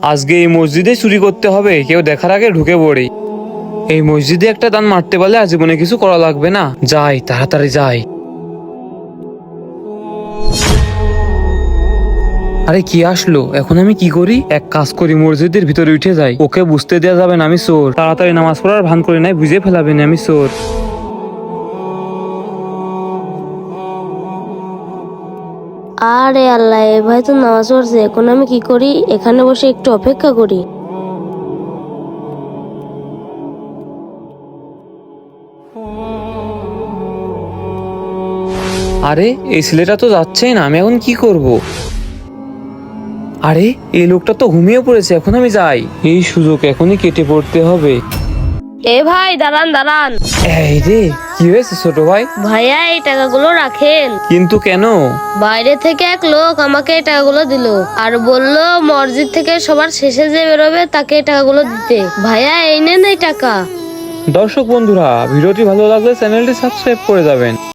আজকে এই মসজিদে চুরি করতে হবে, কেউ দেখার আগে ঢুকে পড়ি। এই মসজিদে একটা দান মারতে পারলে আজীবনে কিছু করা লাগবে না। যাই, তাড়াতাড়ি যাই। আরে কি আসলো, এখন আমি কি করি? এক কাজ করি, মসজিদের ভিতরে উঠে যাই, ওকে বুঝতে দেওয়া যাবে না আমি চোর। তাড়াতাড়ি নামাজ পড়ার ভান করে নাই, বুঝে ফেলাবে না আমি চোর। আরে আল্লাহ, এ ভাই তো নামাজ পড়ছে, এখন আমি কি করি? এখানে বসে একটু অপেক্ষা করি। আরে এই ছেলেটা তো যাচ্ছেই না, আমি এখন কি করব? আরে এই লোকটা তো ঘুমিয়ে পড়েছে, এখন আমি যাই। এই সুযোগ এখনই কেটে পড়তে হবে। এ ভাই দাঁড়ান দাঁড়ান। এই রে, কি হয়েছে ছোট ভাই? ভাইয়া এই টাকাগুলো রাখেন। কিন্তু কেন? বাইরে থেকে এক লোক আমাকে এই টাকাগুলো দিল আর বলল মসজিদ থেকে সবার শেষে যে বেরোবে তাকে এই টাকাগুলো দিতে। ভাইয়া এই নেন এই টাকা। দর্শক বন্ধুরা, ভিডিওটি ভালো লাগলে চ্যানেলটি সাবস্ক্রাইব করে যাবেন।